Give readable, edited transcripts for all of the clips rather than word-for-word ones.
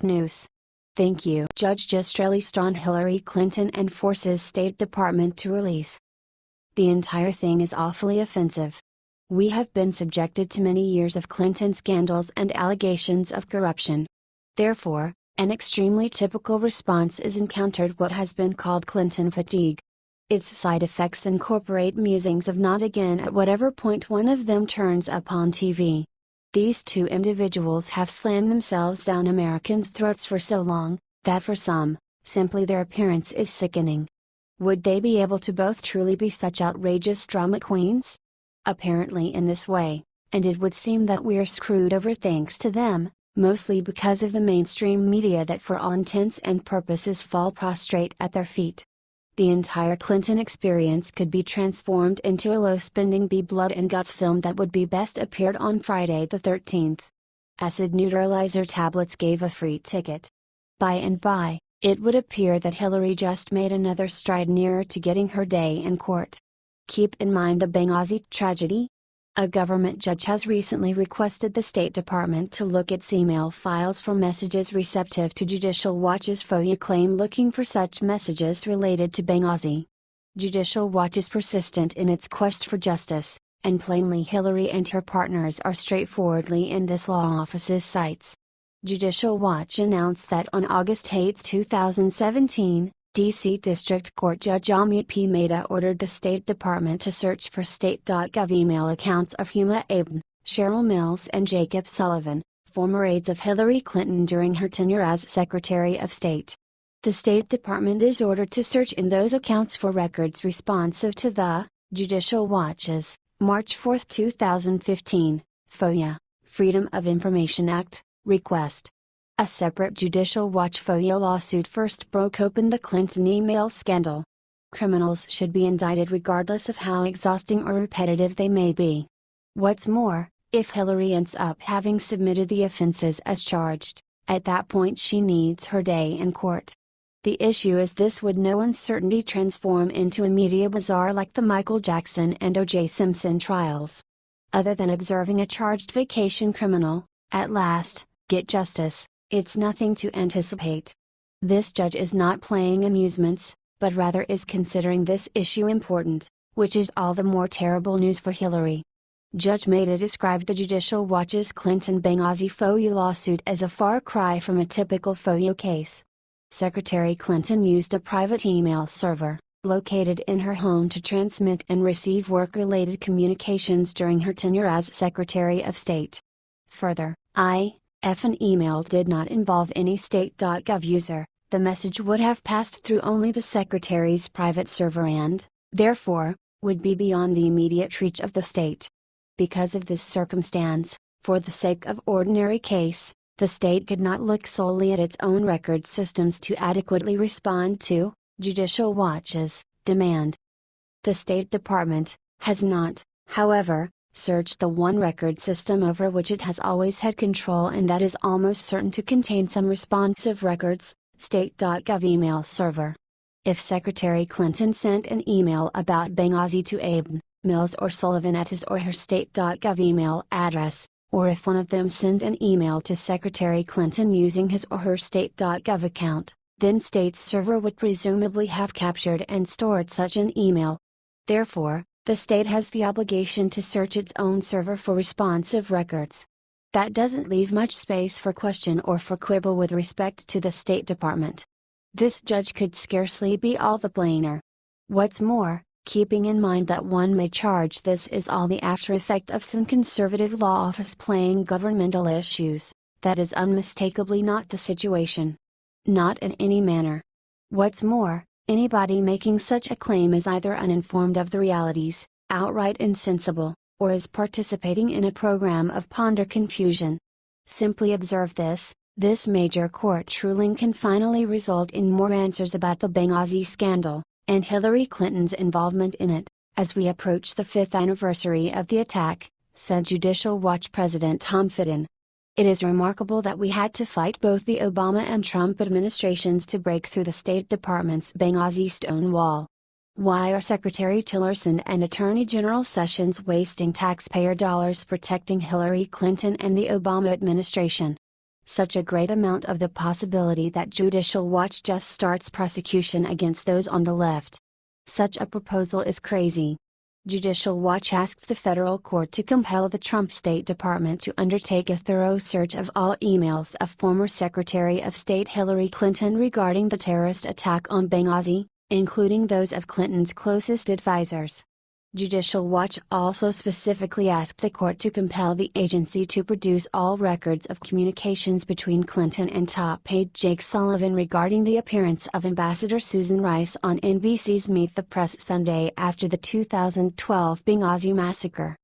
News. Thank you. Judge just released on Hillary Clinton and forces State Department to release. The entire thing is awfully offensive. We have been subjected to many years of Clinton scandals and allegations of corruption. Therefore, an extremely typical response is encountered what has been called Clinton fatigue. Its side effects incorporate musings of not again at whatever point one of them turns up on TV. These two individuals have slammed themselves down Americans' throats for so long, that for some, simply their appearance is sickening. Would they be able to both truly be such outrageous drama queens? Apparently in this way, and it would seem that we're screwed over thanks to them, mostly because of the mainstream media that for all intents and purposes fall prostrate at their feet. The entire Clinton experience could be transformed into a low-spending B-blood and guts film that would be best appeared on Friday the 13th. Acid neutralizer tablets gave a free ticket. By and by, it would appear that Hillary just made another stride nearer to getting her day in court. Keep in mind the Benghazi tragedy. A government judge has recently requested the State Department to look at email files for messages receptive to Judicial Watch's FOIA claim looking for such messages related to Benghazi. Judicial Watch is persistent in its quest for justice, and plainly Hillary and her partners are straightforwardly in this law office's sights. Judicial Watch announced that on August 8, 2017, D.C. District Court Judge Amit P. Mehta ordered the State Department to search for state.gov email accounts of Huma Abedin, Cheryl Mills and Jacob Sullivan, former aides of Hillary Clinton during her tenure as Secretary of State. The State Department is ordered to search in those accounts for records responsive to the Judicial Watch's March 4, 2015, FOIA, Freedom of Information Act, request. A separate Judicial Watch FOIA lawsuit first broke open the Clinton email scandal. Criminals should be indicted regardless of how exhausting or repetitive they may be. What's more, if Hillary ends up having submitted the offenses as charged, at that point she needs her day in court. The issue is this: would no uncertainty transform into a media bazaar like the Michael Jackson and O.J. Simpson trials? Other than observing a charged vacation criminal, at last, get justice, it's nothing to anticipate. This judge is not playing amusements, but rather is considering this issue important, which is all the more terrible news for Hillary. Judge Mehta described the Judicial Watch's Clinton Benghazi FOIA lawsuit as a far cry from a typical FOIA case. Secretary Clinton used a private email server, located in her home to transmit and receive work-related communications during her tenure as Secretary of State. Further, if an email did not involve any state.gov user, the message would have passed through only the Secretary's private server and, therefore, would be beyond the immediate reach of the state. Because of this circumstance, for the sake of ordinary case, the state could not look solely at its own record systems to adequately respond to Judicial Watch's demand. The State Department has not, however, searched the one record system over which it has always had control and that is almost certain to contain some responsive records, state.gov email server. If Secretary Clinton sent an email about Benghazi to Abedin, Mills or Sullivan at his or her state.gov email address, or if one of them sent an email to Secretary Clinton using his or her state.gov account, then state's server would presumably have captured and stored such an email. Therefore, the state has the obligation to search its own server for responsive records. That doesn't leave much space for question or for quibble with respect to the State Department. This judge could scarcely be all the plainer. What's more, keeping in mind that one may charge this is all the after effect of some conservative law office playing governmental issues, that is unmistakably not the situation. Not in any manner. What's more, anybody making such a claim is either uninformed of the realities, outright insensible, or is participating in a program of ponder confusion. Simply observe this major court ruling can finally result in more answers about the Benghazi scandal, and Hillary Clinton's involvement in it, as we approach the 5th anniversary of the attack, said Judicial Watch President Tom Fitton. It is remarkable that we had to fight both the Obama and Trump administrations to break through the State Department's Benghazi stone wall. Why are Secretary Tillerson and Attorney General Sessions wasting taxpayer dollars protecting Hillary Clinton and the Obama administration? Such a great amount of the possibility that Judicial Watch just starts prosecution against those on the left. Such a proposal is crazy. Judicial Watch asked the federal court to compel the Trump State Department to undertake a thorough search of all emails of former Secretary of State Hillary Clinton regarding the terrorist attack on Benghazi, including those of Clinton's closest advisors. Judicial Watch also specifically asked the court to compel the agency to produce all records of communications between Clinton and top aide Jake Sullivan regarding the appearance of Ambassador Susan Rice on NBC's Meet the Press Sunday after the 2012 Benghazi massacre.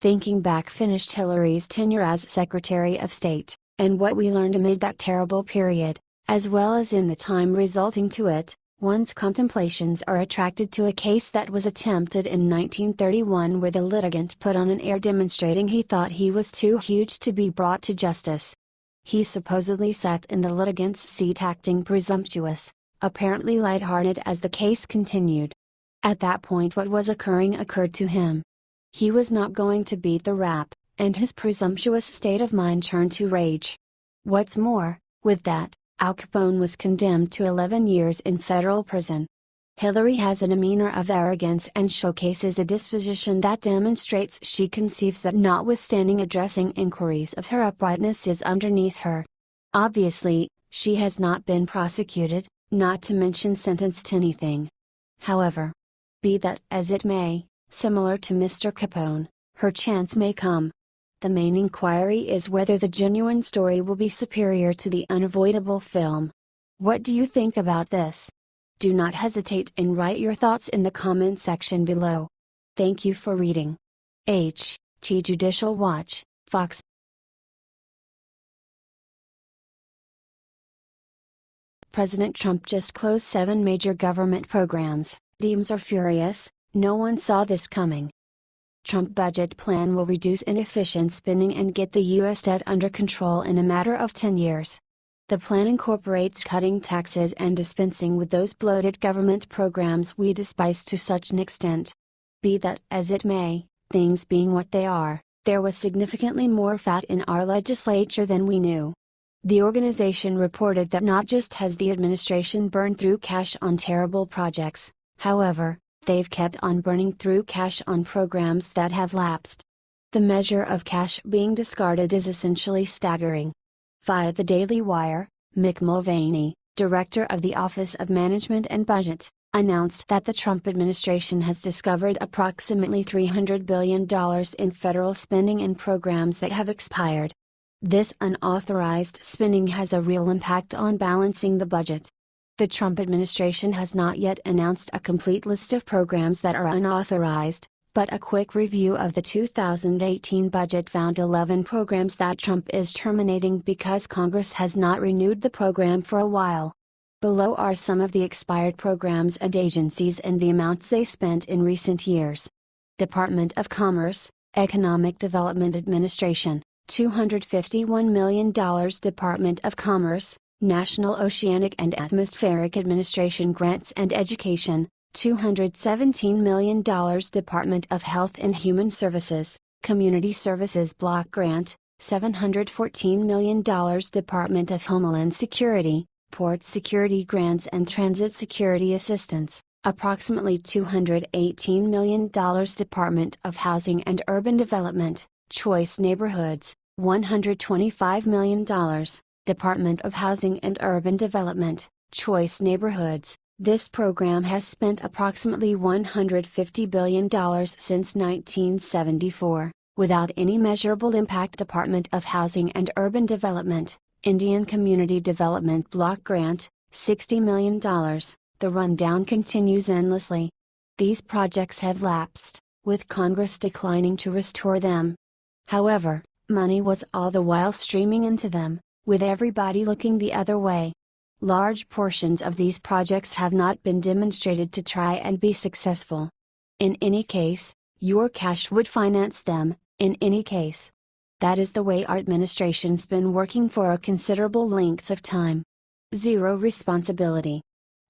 Thinking back finished Hillary's tenure as Secretary of State, and what we learned amid that terrible period, as well as in the time resulting to it. One's contemplations are attracted to a case that was attempted in 1931 where the litigant put on an air demonstrating he thought he was too huge to be brought to justice. He supposedly sat in the litigant's seat acting presumptuous, apparently lighthearted as the case continued. At that point what was occurring occurred to him. He was not going to beat the rap, and his presumptuous state of mind turned to rage. What's more, with that, Al Capone was condemned to 11 years in federal prison. Hillary has a demeanor of arrogance and showcases a disposition that demonstrates she conceives that notwithstanding addressing inquiries of her uprightness is underneath her. Obviously, she has not been prosecuted, not to mention sentenced to anything. However, be that as it may, similar to Mr. Capone, her chance may come. The main inquiry is whether the genuine story will be superior to the unavoidable film. What do you think about this? Do not hesitate and write your thoughts in the comment section below. Thank you for reading. T. Judicial Watch, Fox. President Trump just closed 7 major government programs. Dems are furious, no one saw this coming. Trump budget plan will reduce inefficient spending and get the U.S. debt under control in a matter of 10 years. The plan incorporates cutting taxes and dispensing with those bloated government programs we despise to such an extent. Be that as it may, things being what they are, there was significantly more fat in our legislature than we knew. The organization reported that not just has the administration burned through cash on terrible projects, however, they've kept on burning through cash on programs that have lapsed. The measure of cash being discarded is essentially staggering. Via the Daily Wire, Mick Mulvaney, director of the Office of Management and Budget, announced that the Trump administration has discovered approximately $300 billion in federal spending in programs that have expired. This unauthorized spending has a real impact on balancing the budget. The Trump administration has not yet announced a complete list of programs that are unauthorized, but a quick review of the 2018 budget found 11 programs that Trump is terminating because Congress has not renewed the program for a while. Below are some of the expired programs and agencies and the amounts they spent in recent years. Department of Commerce, Economic Development Administration, $251 million. Department of Commerce, National Oceanic and Atmospheric Administration Grants and Education, $217 million. Department of Health and Human Services, Community Services Block Grant, $714 million. Department of Homeland Security, Port Security Grants and Transit Security Assistance, approximately $218 million. Department of Housing and Urban Development, Choice Neighborhoods, $125 million. Department of Housing and Urban Development, Choice Neighborhoods. This program has spent approximately $150 billion since 1974, without any measurable impact. Department of Housing and Urban Development, Indian Community Development Block Grant, $60 million. The rundown continues endlessly. These projects have lapsed, with Congress declining to restore them. However, money was all the while streaming into them, with everybody looking the other way. Large portions of these projects have not been demonstrated to try and be successful. In any case, your cash would finance them, in any case. That is the way our administration's been working for a considerable length of time. Zero responsibility.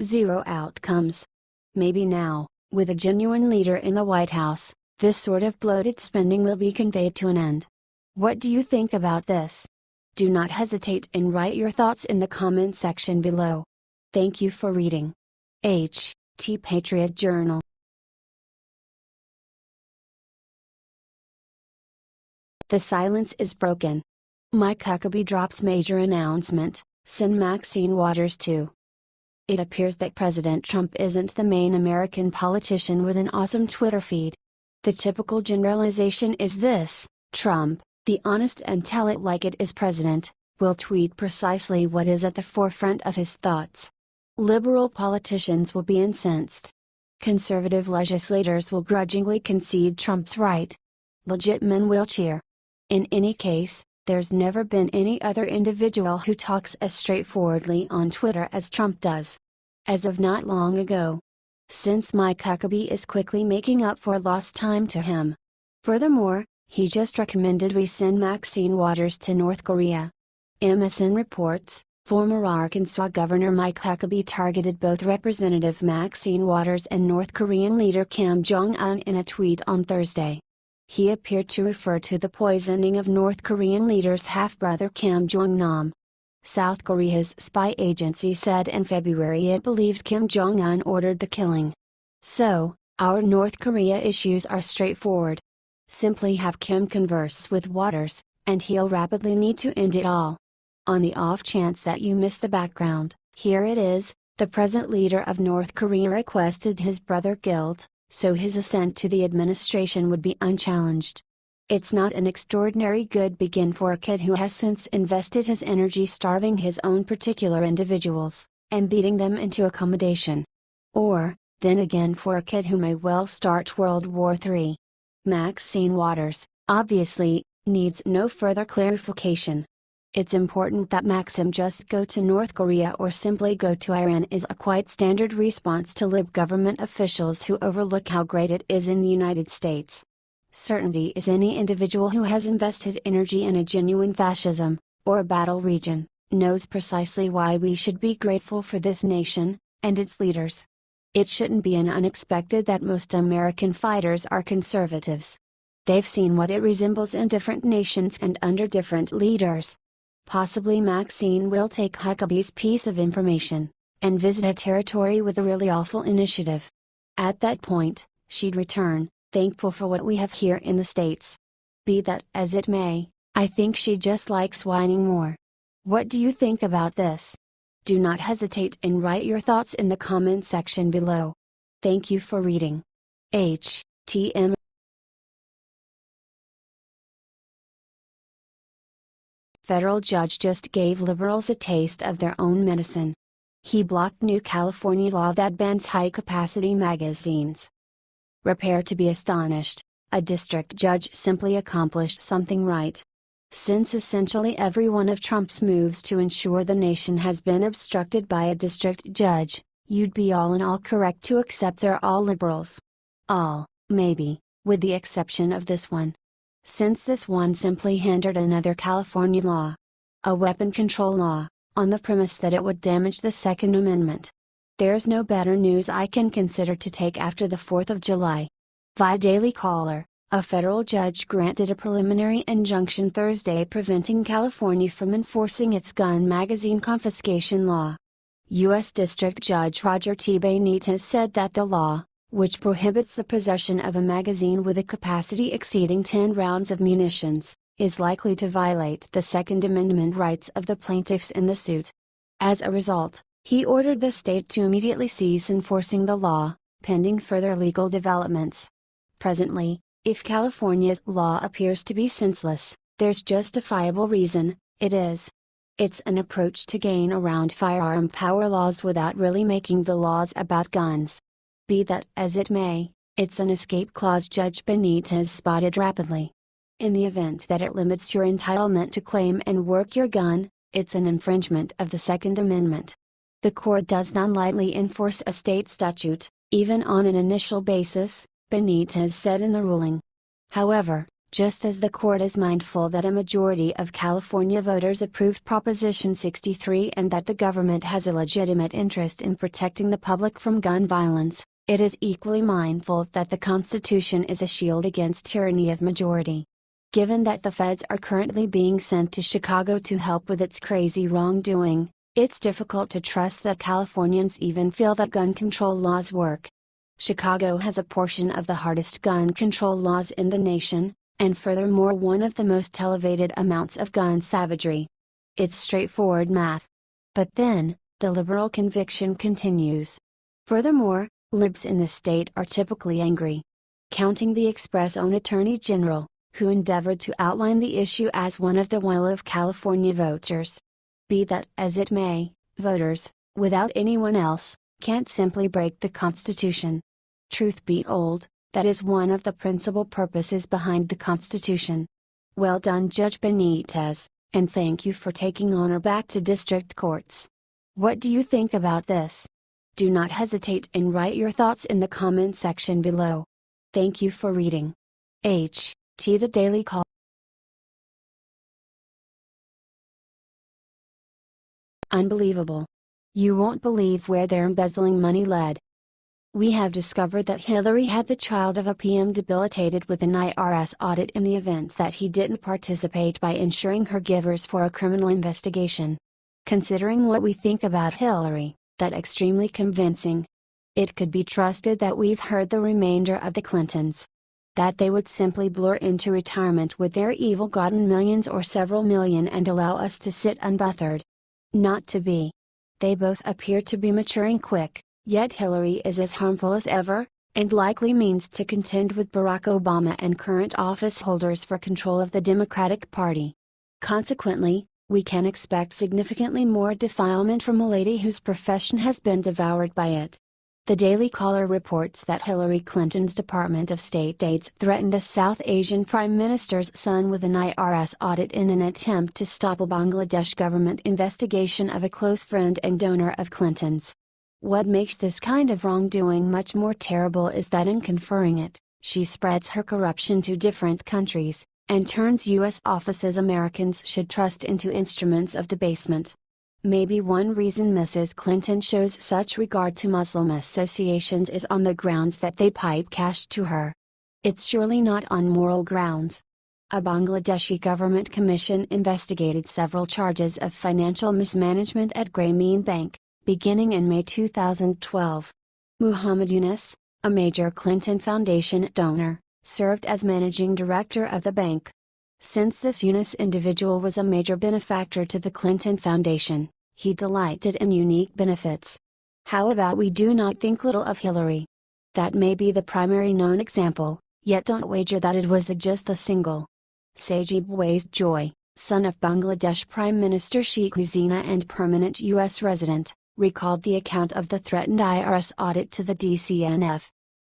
Zero outcomes. Maybe now, with a genuine leader in the White House, this sort of bloated spending will be conveyed to an end. What do you think about this? Do not hesitate and write your thoughts in the comment section below. Thank you for reading. T Patriot Journal. The silence is broken. Mike Huckabee drops major announcement, send Maxine Waters to. It appears that President Trump isn't the main American politician with an awesome Twitter feed. The typical generalization is this: Trump, the honest and tell it like it is president, will tweet precisely what is at the forefront of his thoughts. Liberal politicians will be incensed. Conservative legislators will grudgingly concede Trump's right. Legit men will cheer. In any case, there's never been any other individual who talks as straightforwardly on Twitter as Trump does. As of not long ago. Since Mike Huckabee is quickly making up for lost time to him. Furthermore, he just recommended we send Maxine Waters to North Korea. MSN reports, former Arkansas Governor Mike Huckabee targeted both Representative Maxine Waters and North Korean leader Kim Jong-un in a tweet on Thursday. He appeared to refer to the poisoning of North Korean leader's half-brother Kim Jong-nam. South Korea's spy agency said in February it believes Kim Jong-un ordered the killing. So, our North Korea issues are straightforward. Simply have Kim converse with Waters, and he'll rapidly need to end it all. On the off chance that you missed the background, here it is: the present leader of North Korea requested his brother killed, so his ascent to the administration would be unchallenged. It's not an extraordinary good begin for a kid who has since invested his energy starving his own particular individuals, and beating them into accommodation. Or, then again for a kid who may well start World War III. Maxine Waters, obviously, needs no further clarification. It's important that Maxim just go to North Korea or simply go to Iran is a quite standard response to lib government officials who overlook how great it is in the United States. Certainty is any individual who has invested energy in a genuine fascism, or a battle region, knows precisely why we should be grateful for this nation, and its leaders. It shouldn't be an unexpected that most American fighters are conservatives. They've seen what it resembles in different nations and under different leaders. Possibly Maxine will take Huckabee's piece of information, and visit a territory with a really awful initiative. At that point, she'd return, thankful for what we have here in the States. Be that as it may, I think she just likes whining more. What do you think about this? Do not hesitate and write your thoughts in the comment section below. Thank you for reading. HTM. Federal judge just gave liberals a taste of their own medicine. He blocked new California law that bans high-capacity magazines. Prepare to be astonished, a district judge simply accomplished something right. Since essentially every one of Trump's moves to ensure the nation has been obstructed by a district judge, you'd be all in all correct to accept they're all liberals. All, maybe, with the exception of this one. Since this one simply hindered another California law, a weapon control law, on the premise that it would damage the Second Amendment. There's no better news I can consider to take after the 4th of July. Via Daily Caller, a federal judge granted a preliminary injunction Thursday preventing California from enforcing its gun magazine confiscation law. U.S. District Judge Roger T. Benitez said that the law, which prohibits the possession of a magazine with a capacity exceeding 10 rounds of munitions, is likely to violate the Second Amendment rights of the plaintiffs in the suit. As a result, he ordered the state to immediately cease enforcing the law, pending further legal developments. Presently, if California's law appears to be senseless, there's justifiable reason, it is. It's an approach to gain around firearm power laws without really making the laws about guns. Be that as it may, it's an escape clause Judge Benitez spotted rapidly. In the event that it limits your entitlement to claim and work your gun, it's an infringement of the Second Amendment. The court does not lightly enforce a state statute, even on an initial basis, Benitez said in the ruling. However, just as the court is mindful that a majority of California voters approved Proposition 63 and that the government has a legitimate interest in protecting the public from gun violence, it is equally mindful that the Constitution is a shield against tyranny of majority. Given that the feds are currently being sent to Chicago to help with its crazy wrongdoing, it's difficult to trust that Californians even feel that gun control laws work. Chicago has a portion of the hardest gun control laws in the nation, and furthermore one of the most elevated amounts of gun savagery. It's straightforward math. But then, the liberal conviction continues. Furthermore, libs in the state are typically angry. Counting the Express' own Attorney General, who endeavored to outline the issue as one of the will of California voters. Be that as it may, voters, without anyone else, can't simply break the Constitution. Truth be told, that is one of the principal purposes behind the Constitution. Well done, Judge Benitez, and thank you for taking honor back to district courts. What do you think about this? Do not hesitate and write your thoughts in the comment section below. Thank you for reading. The Daily Call. Unbelievable. You won't believe where their embezzling money led. We have discovered that Hillary had the child of a PM debilitated with an IRS audit in the event that he didn't participate by insuring her givers for a criminal investigation. Considering what we think about Hillary, that's extremely convincing. It could be trusted that we've heard the remainder of the Clintons. That they would simply blur into retirement with their evil-gotten millions or several million and allow us to sit unbothered. Not to be. They both appear to be maturing quick, yet Hillary is as harmful as ever, and likely means to contend with Barack Obama and current office holders for control of the Democratic Party. Consequently, we can expect significantly more defilement from a lady whose profession has been devoured by it. The Daily Caller reports that Hillary Clinton's Department of State aides threatened a South Asian prime minister's son with an IRS audit in an attempt to stop a Bangladesh government investigation of a close friend and donor of Clinton's. What makes this kind of wrongdoing much more terrible is that in conferring it, she spreads her corruption to different countries, and turns U.S. offices Americans should trust into instruments of debasement. Maybe one reason Mrs. Clinton shows such regard to Muslim associations is on the grounds that they pipe cash to her. It's surely not on moral grounds. A Bangladeshi government commission investigated several charges of financial mismanagement at Grameen Bank, beginning in May 2012. Muhammad Yunus, a major Clinton Foundation donor, served as managing director of the bank. Since this Yunus individual was a major benefactor to the Clinton Foundation, he delighted in unique benefits. How about we do not think little of Hillary? That may be the primary known example, yet don't wager that it was just a single. Sajib Waisd Joy, son of Bangladesh Prime Minister Sheikh Hasina and permanent U.S. resident, recalled the account of the threatened IRS audit to the DCNF.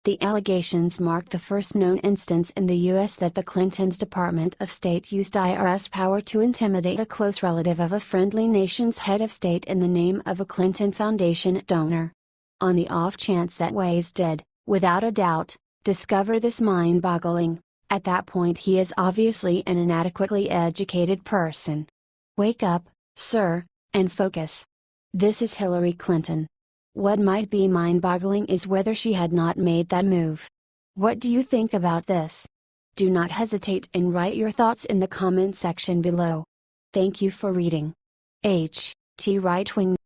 The allegations mark the first known instance in the U.S. that the Clintons' Department of State used IRS power to intimidate a close relative of a friendly nation's head of state in the name of a Clinton Foundation donor. On the off chance that Waisd did, without a doubt, discover this mind-boggling, at that point he is obviously an inadequately educated person. Wake up, sir, and focus. This is Hillary Clinton. What might be mind-boggling is whether she had not made that move. What do you think about this? Do not hesitate and write your thoughts in the comment section below. Thank you for reading. Right Wing